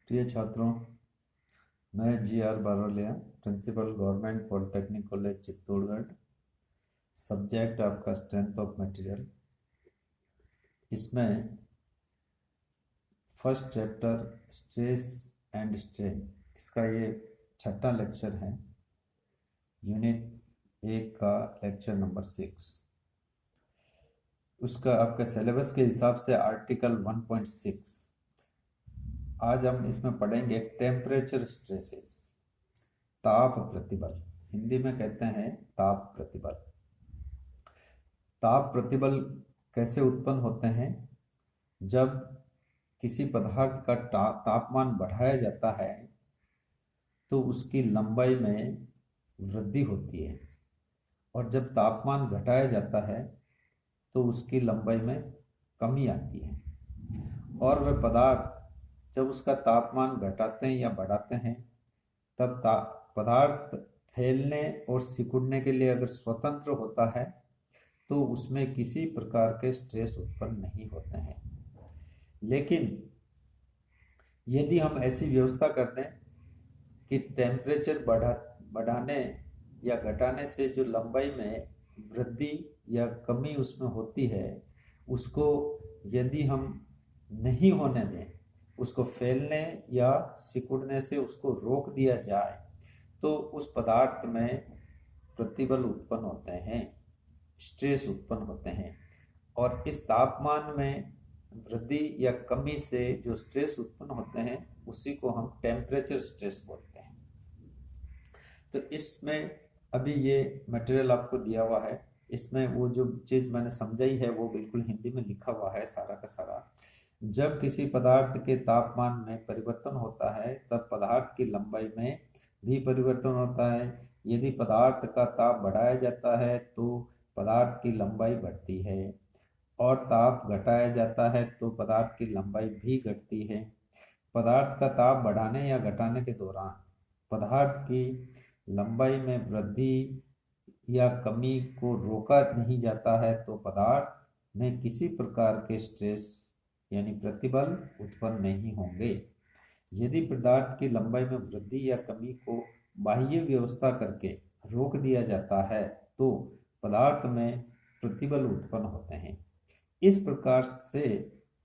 प्रिय छात्रों, मैं G R. Barolia, principal government polytechnic college Chittorgarh. Subject आपका स्ट्रेंथ ऑफ मटेरियल। इसमें first chapter stress and strain, इसका ये छठा लेक्चर है। यूनिट 1 का लेक्चर नंबर 6। उसका आपके सिलेबस के हिसाब से आर्टिकल 1.6। आज हम इसमें पढ़ेंगे टेम्परेचर स्ट्रेसेस, ताप प्रतिबल। हिंदी में कहते हैं ताप प्रतिबल। ताप प्रतिबल कैसे उत्पन्न होते हैं? जब किसी पदार्थ का तापमान बढ़ाया जाता है तो उसकी लंबाई में वृद्धि होती है, और जब तापमान घटाया जाता है तो उसकी लंबाई में कमी आती है। और वह पदार्थ जब उसका तापमान घटाते हैं या बढ़ाते हैं तब पदार्थ फैलने और सिकुड़ने के लिए अगर स्वतंत्र होता है तो उसमें किसी प्रकार के स्ट्रेस उत्पन्न नहीं होते हैं। लेकिन यदि हम ऐसी व्यवस्था कर दें कि टेम्परेचर बढ़ाने या घटाने से जो लंबाई में वृद्धि या कमी उसमें होती है, उसको यदि हम नहीं होने दें, उसको फैलने या सिकुड़ने से उसको रोक दिया जाए, तो उस पदार्थ में प्रतिबल उत्पन्न होते हैं, स्ट्रेस उत्पन्न होते हैं। और इस तापमान में वृद्धि या कमी से जो स्ट्रेस उत्पन्न होते हैं उसी को हम टेम्परेचर स्ट्रेस बोलते हैं। तो इसमें अभी ये मटेरियल आपको दिया हुआ है, इसमें वो जो चीज़ मैंने समझाई है वो बिल्कुल हिंदी में लिखा हुआ है सारा का सारा। जब किसी पदार्थ के तापमान में परिवर्तन होता है तब पदार्थ की लंबाई में भी परिवर्तन होता है। यदि पदार्थ का ताप बढ़ाया जाता है तो पदार्थ की लंबाई बढ़ती है, और ताप घटाया जाता है तो पदार्थ की लंबाई भी घटती है। पदार्थ का ताप बढ़ाने या घटाने के दौरान पदार्थ की लंबाई में वृद्धि या कमी को रोका नहीं जाता है तो पदार्थ में किसी प्रकार के स्ट्रेस यानी प्रतिबल उत्पन्न नहीं होंगे। यदि पदार्थ की लंबाई में वृद्धि या कमी को बाह्य व्यवस्था करके रोक दिया जाता है तो पदार्थ में प्रतिबल उत्पन्न होते हैं। इस प्रकार से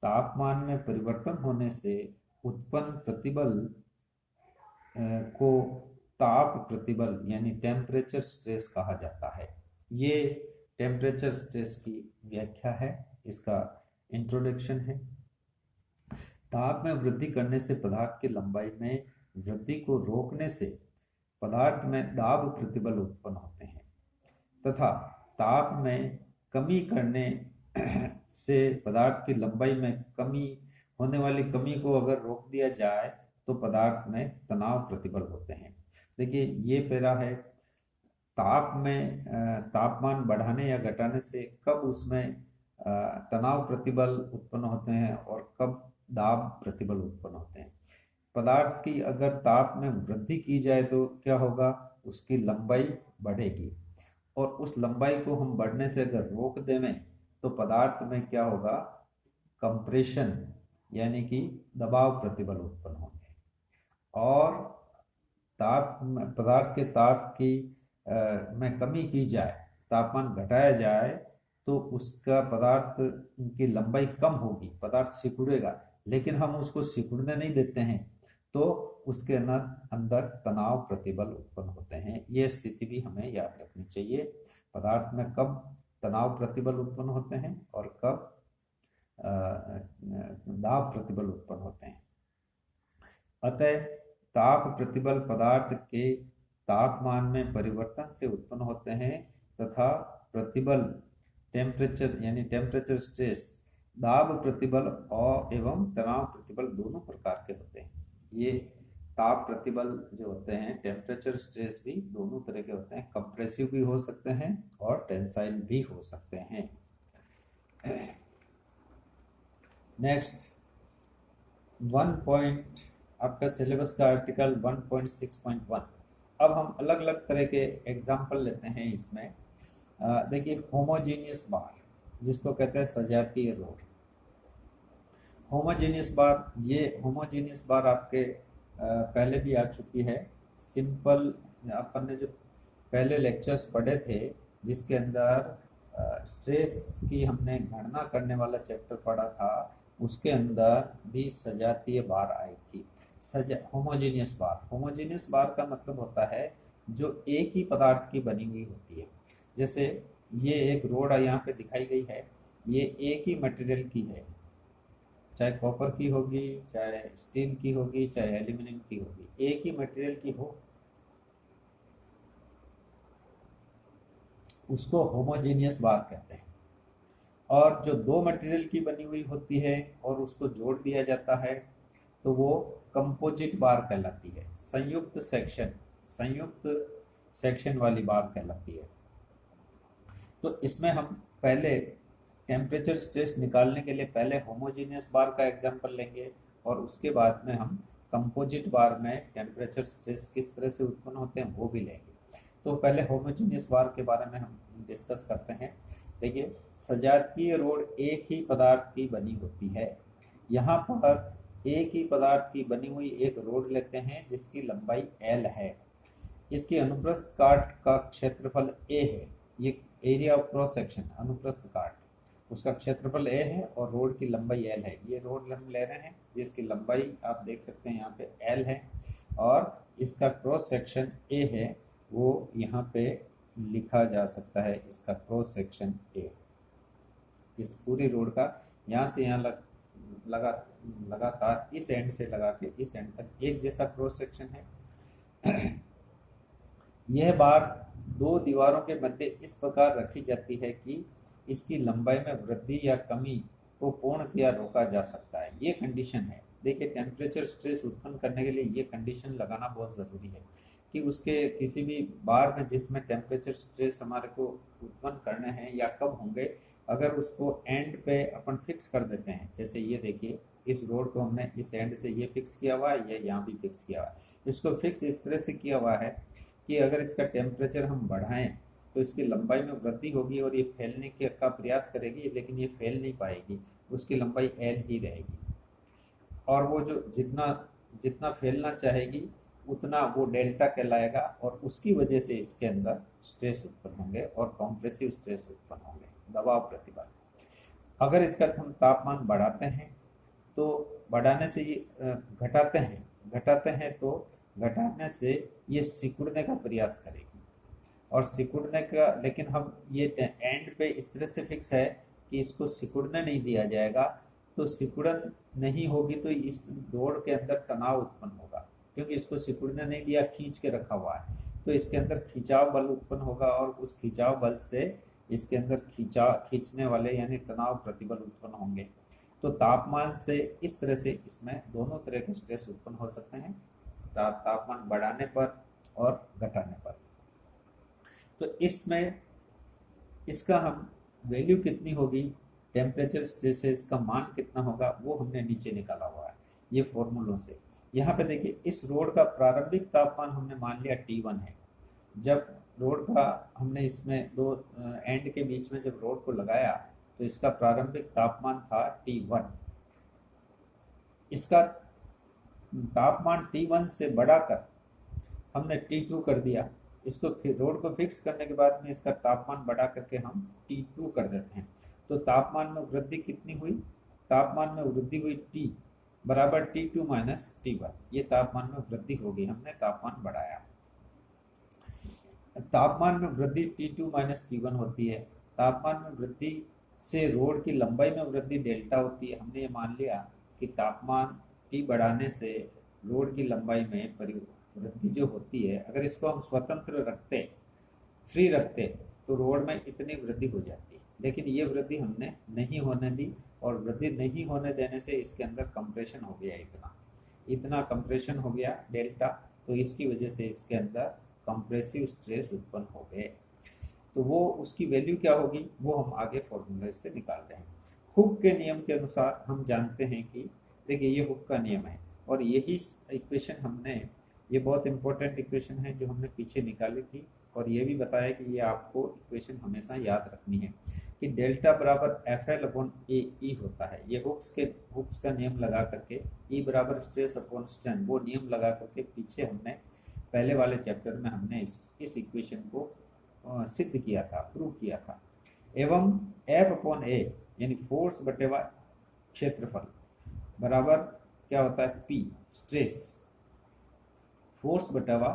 तापमान में परिवर्तन होने से उत्पन्न प्रतिबल को ताप प्रतिबल यानी टेम्परेचर स्ट्रेस कहा जाता है। ये टेम्परेचर स्ट्रेस की व्याख्या है, इसका इंट्रोडक्शन है। ताप में वृद्धि करने से पदार्थ की लंबाई में वृद्धि को रोकने से पदार्थ में दाब प्रतिबल उत्पन्न होते हैं, तथा ताप में कमी करने से पदार्थ की लंबाई में कमी होने वाली कमी को अगर रोक दिया जाए तो पदार्थ में तनाव प्रतिबल होते हैं। देखिए ये पैरा है, ताप में तापमान बढ़ाने या घटाने से कब उसमें तनाव प्रतिबल उत्पन्न होते हैं और कब दाब प्रतिबल उत्पन्न होते हैं। पदार्थ की अगर ताप में वृद्धि की जाए तो क्या होगा, उसकी लंबाई बढ़ेगी, और उस लंबाई को हम बढ़ने से अगर रोक दें तो पदार्थ में क्या होगा, कंप्रेशन यानी कि दबाव प्रतिबल उत्पन्न होंगे। और ताप पदार्थ के ताप की में कमी की जाए, तापमान घटाया जाए तो उसका पदार्थ की लंबाई कम होगी, पदार्थ सिकुड़ेगा, लेकिन हम उसको सिकुड़ने नहीं देते हैं तो उसके अंदर तनाव प्रतिबल उत्पन्न होते हैं। ये स्थिति भी हमें याद रखनी चाहिए, पदार्थ में कब तनाव प्रतिबल उत्पन्न होते हैं और कब दाब प्रतिबल उत्पन्न होते हैं। अतः ताप प्रतिबल पदार्थ के तापमान में परिवर्तन से उत्पन्न होते हैं, तथा प्रतिबल टेम्परेचर यानी टेम्परेचर स्ट्रेस दाब प्रतिबल और एवं तनाव प्रतिबल दोनों प्रकार के होते हैं। ये ताप प्रतिबल जो होते हैं, टेम्परेचर स्ट्रेस भी दोनों तरह के होते हैं, कंप्रेसिव भी हो सकते हैं और टेंसाइल भी हो सकते हैं। नेक्स्ट 1 पॉइंट आपका सिलेबस का आर्टिकल 1.6.1। अब हम अलग अलग तरह के एग्जाम्पल लेते हैं इसमें। देखिए होमोजीनियस बार, जिसको कहते हैं सजातीय रोड। होमोजेनियस बार, ये होमोजेनियस बार आपके पहले भी आ चुकी है। सिंपल, अपन ने जो पहले लेक्चर्स पढ़े थे जिसके अंदर स्ट्रेस की हमने गणना करने वाला चैप्टर पढ़ा था, उसके अंदर भी सजातीय बार आई थी। होमोजेनियस बार, होमोजेनियस बार का मतलब होता है जो एक ही पदार्थ की बनी हुई होती है। जैसे ये एक रोड यहाँ पे दिखाई गई है, ये एक ही मटेरियल की है, चाहे कॉपर की होगी, चाहे स्टील की होगी, चाहे एल्यूमिनियम की होगी, एक ही मटेरियल की हो, उसको होमोजेनियस बार कहते हैं। और जो दो मटेरियल की बनी हुई होती है और उसको जोड़ दिया जाता है तो वो कंपोजिट बार कहलाती है। संयुक्त सेक्शन वाली बार कहलाती है। तो इसमें हम पहले टेम्परेचर स्ट्रेस निकालने के लिए पहले होमोजेनियस बार का एग्जांपल लेंगे और उसके बाद में हम कंपोजिट बार में टेम्परेचर स्ट्रेस किस तरह से उत्पन्न होते हैं वो भी लेंगे। तो पहले होमोजेनियस बार के बारे में हम डिस्कस करते हैं। देखिए, सजातीय रोड एक ही पदार्थ की बनी होती है। यहाँ पर एक ही पदार्थ की बनी हुई एक रोड लेते हैं जिसकी लंबाई L है। इसके अनुप्रस्थ काट का क्षेत्रफल A है। ये एरिया ऑफ क्रॉस सेक्शन, अनुप्रस्थ काट, उसका क्षेत्रफल A है और रोड की लंबाई L है। ये रोड हम ले रहे हैं जिसकी लंबाई आप देख सकते हैं यहाँ पे L है और इसका क्रॉस सेक्शन A है, वो यहाँ पे लिखा जा सकता है, इसका क्रॉस सेक्शन A। इस पूरी रोड का यहाँ से यहाँ लगातार इस एंड से लगा के इस एंड तक एक जैसा क्रॉस सेक्शन है। यह बार दो दीवारों के मध्य इस प्रकार रखी जाती है कि इसकी लंबाई में वृद्धि या कमी को पूर्णतया रोका जा सकता है। ये कंडीशन है। देखिए, टेम्परेचर स्ट्रेस उत्पन्न करने के लिए ये कंडीशन लगाना बहुत ज़रूरी है कि उसके किसी भी बार में जिसमें टेम्परेचर स्ट्रेस हमारे को उत्पन्न करने हैं या कब होंगे, अगर उसको एंड पे अपन फिक्स कर देते हैं, जैसे ये देखिए इस रोड को हमने इस एंड से ये फिक्स किया हुआ है, ये यहाँ भी फिक्स किया हुआ है। इसको फिक्स इस तरह से किया हुआ है कि अगर इसका टेम्परेचर हम बढ़ाएं तो इसकी लंबाई में वृद्धि होगी और ये फैलने का प्रयास करेगी, लेकिन ये फैल नहीं पाएगी, उसकी लंबाई L ही रहेगी। और वो जो जितना जितना फैलना चाहेगी उतना वो डेल्टा कहलाएगा और उसकी वजह से इसके अंदर स्ट्रेस उत्पन्न होंगे और कॉम्प्रेसिव स्ट्रेस उत्पन्न होंगे, दबाव प्रतिबल। अगर इसका हम तापमान बढ़ाते हैं तो बढ़ाने से ये घटाते हैं तो घटाने से ये सिकुड़ने का प्रयास करेगी और सिकुड़ने का, लेकिन हम ये एंड पे इस तरह से फिक्स है कि इसको सिकुड़ने नहीं दिया जाएगा। तो सिकुड़न नहीं होगी तो इस रोड के अंदर तनाव उत्पन्न होगा, क्योंकि इसको सिकुड़ने नहीं दिया, खींच के रखा हुआ है, तो इसके अंदर खिंचाव बल उत्पन्न होगा और उस खिंचाव बल से इसके अंदर खींचने वाले यानी तनाव प्रतिबल उत्पन्न होंगे। तो तापमान से इस तरह से इसमें दोनों तरह के स्ट्रेस उत्पन्न हो सकते हैं, तापमान बढ़ाने पर और घटाने पर। तो इसमें इसका हम वैल्यू कितनी होगी, टेम्परेचर स्ट्रेसेस का मान कितना होगा, वो हमने नीचे निकाला हुआ है ये फॉर्मूलों से। यहाँ पे देखिए, इस रोड का प्रारंभिक तापमान हमने मान लिया T1 है। जब रोड का हमने इसमें दो एंड के बीच में जब रोड को लगाया तो इसका प्रारंभिक तापमान था T1। इसका तापमान T1 से बढ़ाकर हमने T2 कर दिया। इसको फिर रोड को फिक्स करने के बाद में इसका तापमान बढ़ा करके हम T2 कर देते हैं। तो तापमान में वृद्धि कितनी हुई, तापमान में वृद्धि हुई T बराबर T2 माइनस T1। ये तापमान में वृद्धि हो गई, हमने तापमान बढ़ाया। तापमान में वृद्धि T2 माइनस T1 होती है। तापमान में वृद्धि से रोड की लंबाई में वृद्धि डेल्टा होती है। हमने ये मान लिया कि तापमान T बढ़ाने से रोड की लंबाई में वृद्धि जो होती है, अगर इसको हम स्वतंत्र रखते, फ्री रखते, तो रोड में इतनी वृद्धि हो जाती है, लेकिन ये वृद्धि हमने नहीं होने दी और वृद्धि नहीं होने देने से इसके अंदर कंप्रेशन हो गया, इतना कंप्रेशन हो गया डेल्टा। तो इसकी वजह से इसके अंदर कंप्रेसिव स्ट्रेस उत्पन्न हो गए। तो वो उसकी वैल्यू क्या होगी वो हम आगे फॉर्मूले से निकाल रहे हैं। हुक के नियम के अनुसार हम जानते हैं कि देखिए ये हुक का नियम है और यही इक्वेशन हमने, ये बहुत इंपॉर्टेंट इक्वेशन है जो हमने पीछे निकाली थी और ये भी बताया कि ये आपको इक्वेशन हमेशा याद रखनी है कि डेल्टा बराबर एफ एल अपॉन ए ई होता है। ये हुक्स का नियम लगा करके ई बराबर स्ट्रेस अपॉन स्ट्रेन, वो नियम लगा करके पीछे हमने पहले वाले चैप्टर में हमने इस इक्वेशन को सिद्ध किया था, प्रूव किया था। एवं एफ अपॉन ए यानी फोर्स बटेवा क्षेत्रफल बराबर क्या होता है, पी स्ट्रेस, फोर्स बटेवा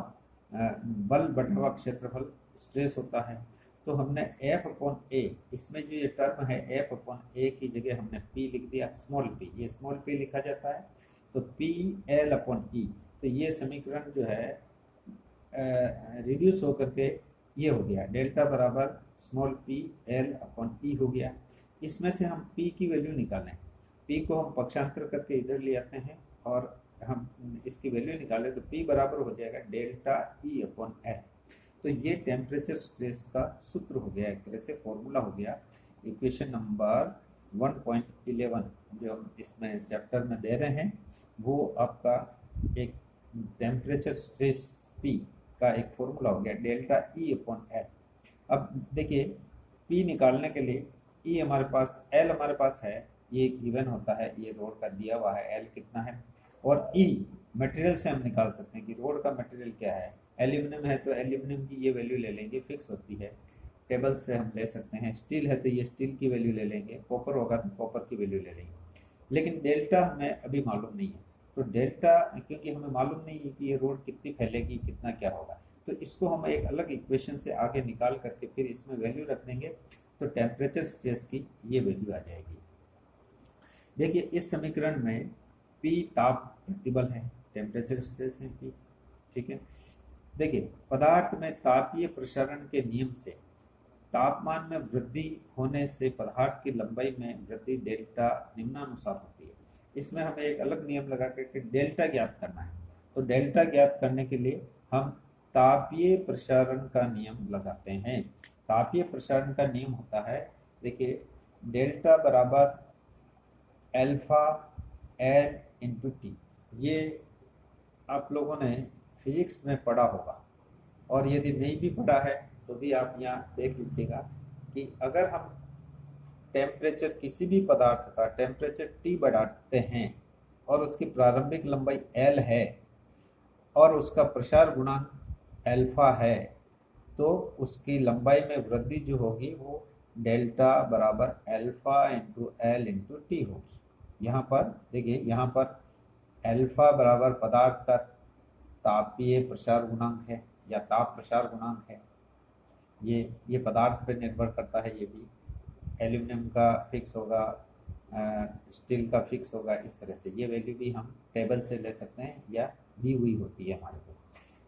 बल बटेवा क्षेत्रफल स्ट्रेस होता है। तो हमने एफ अपॉन ए, इसमें जो ये टर्म है एफ अपॉन ए की जगह हमने पी लिख दिया, स्मॉल पी, ये स्मॉल पी लिखा जाता है। तो पी एल अपॉन ई, तो ये समीकरण जो है रिड्यूस होकर के ये हो गया डेल्टा बराबर स्मॉल पी एल अपॉन ई हो गया। इसमें से हम पी की वैल्यू निकालें, पी को हम पक्षांतर करके इधर ले आते हैं और हम इसकी वैल्यू निकालें तो पी बराबर हो जाएगा डेल्टा ई अपॉन एल। तो ये टेम्परेचर स्ट्रेस का सूत्र हो गया, एक तरह से फॉर्मूला हो गया। इक्वेशन नंबर 1.11 जो हम इसमें चैप्टर में दे रहे हैं वो आपका एक टेम्परेचर स्ट्रेस पी का एक फॉर्मूला हो गया डेल्टा ई अपॉन एल। अब देखिए पी निकालने के लिए ई हमारे पास, एल हमारे पास है, ये गिवन होता है, ये रोड का दिया हुआ है एल कितना है, और ई मटेरियल से हम निकाल सकते हैं कि रोड का मटेरियल क्या है। एल्यूमिनियम है तो एल्यूमिनियम की ये वैल्यू ले लेंगे, फिक्स होती है, टेबल से हम ले सकते हैं। स्टील है तो ये स्टील की वैल्यू ले लेंगे, कॉपर होगा तो कॉपर की वैल्यू ले लेंगे। लेकिन डेल्टा हमें अभी मालूम नहीं है, तो डेल्टा क्योंकि हमें मालूम नहीं है कि ये रोड कितनी फैलेगी, कितना क्या होगा, तो इसको हम एक अलग इक्वेशन से आगे निकाल करके फिर इसमें वैल्यू रख देंगे, तो टेम्परेचर स्ट्रेस की ये वैल्यू आ जाएगी। देखिए इस समीकरण में पी ताप प्रतिबल है, टेम्परेचर स्ट्रेस है पी, ठीक है। देखिए पदार्थ में तापीय प्रसारण के नियम से तापमान में वृद्धि होने से पदार्थ की लंबाई में वृद्धि डेल्टा निम्नानुसार होती है। इसमें हमें एक अलग नियम लगा करके डेल्टा ज्ञात करना है। तो डेल्टा ज्ञात करने के लिए हम तापीय प्रसारण का नियम लगाते हैं। तापीय प्रसारण का नियम होता है, देखिए डेल्टा बराबर अल्फा एल इंटू टी। ये आप लोगों ने फिजिक्स में पढ़ा होगा, और यदि नहीं भी पढ़ा है तो भी आप यहाँ देख लीजिएगा कि अगर हम टेम्परेचर किसी भी पदार्थ का टेम्परेचर टी बढ़ाते हैं और उसकी प्रारंभिक लंबाई एल है और उसका प्रसार गुणांक अल्फा है, तो उसकी लंबाई में वृद्धि जो होगी वो डेल्टा बराबर alpha into L into T होगी। यहाँ पर देखिए, यहाँ पर अल्फा बराबर पदार्थ का तापीय प्रसार गुणांक है या ताप प्रसार गुणांक है, ये पदार्थ पर निर्भर करता है। ये भी एल्यूमिनियम का फिक्स होगा, स्टील का फिक्स होगा, इस तरह से ये वैल्यू भी हम टेबल से ले सकते हैं या दी हुई होती है हमारे को।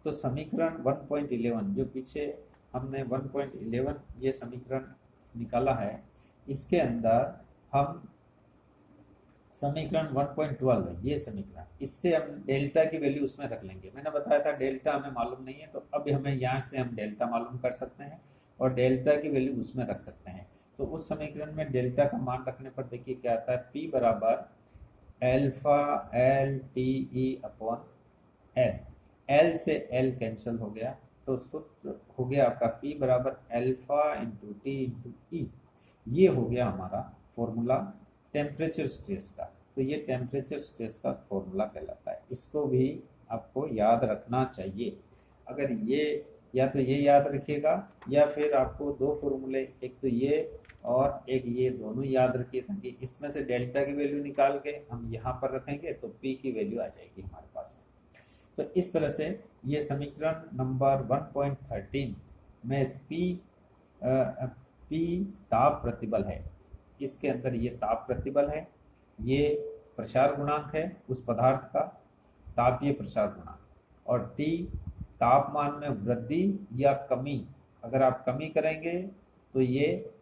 तो समीकरण 1.11 जो पीछे हमने 1.11 ये समीकरण निकाला है, इसके अंदर हम समीकरण 1.12 ये समीकरण, इससे हम डेल्टा की वैल्यू उसमें रख लेंगे। मैंने बताया था डेल्टा हमें मालूम नहीं है, तो अब हमें यहाँ से हम डेल्टा मालूम कर सकते हैं और डेल्टा की वैल्यू उसमें रख सकते हैं। तो उस समीकरण में डेल्टा का मान रखने पर देखिए क्या आता है, पी बराबर alpha L T E upon L, L से एल कैंसिल हो गया, तो सूत्र हो गया आपका पी बराबर एल्फा इंटू टी इंटू ई। ये हो गया हमारा फॉर्मूला टेम्परेचर स्ट्रेस का। तो ये टेम्परेचर स्ट्रेस का फॉर्मूला कहलाता है, इसको भी आपको याद रखना चाहिए। अगर ये या तो ये याद रखिएगा या फिर आपको दो फॉर्मूले, एक तो ये और एक ये, दोनों याद रखिए ताकि इसमें से डेल्टा की वैल्यू निकाल के हम यहाँ पर रखेंगे तो पी की वैल्यू आ जाएगी हमारे पास में। तो इस तरह से ये समीकरण नंबर 1.13 में पी ताप प्रतिबल है, इसके अंदर ये ताप प्रतिबल है, ये प्रसार गुणांक है उस पदार्थ का, तापीय प्रसार गुणांक, और टी तापमान में वृद्धि या कमी, अगर आप कमी करेंगे तो ये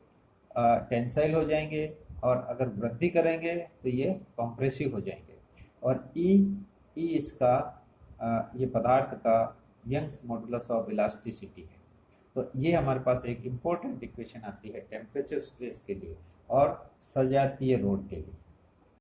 टेंसाइल हो जाएंगे और अगर वृद्धि करेंगे तो ये कॉम्प्रेसिव हो जाएंगे, और ई इसका ये पदार्थ का यंग्स मॉडुलस ऑफ इलास्टिसिटी है। तो ये हमारे पास एक इम्पोर्टेंट इक्वेशन आती है टेम्परेचर स्ट्रेस के लिए और सजातीय रोड के लिए।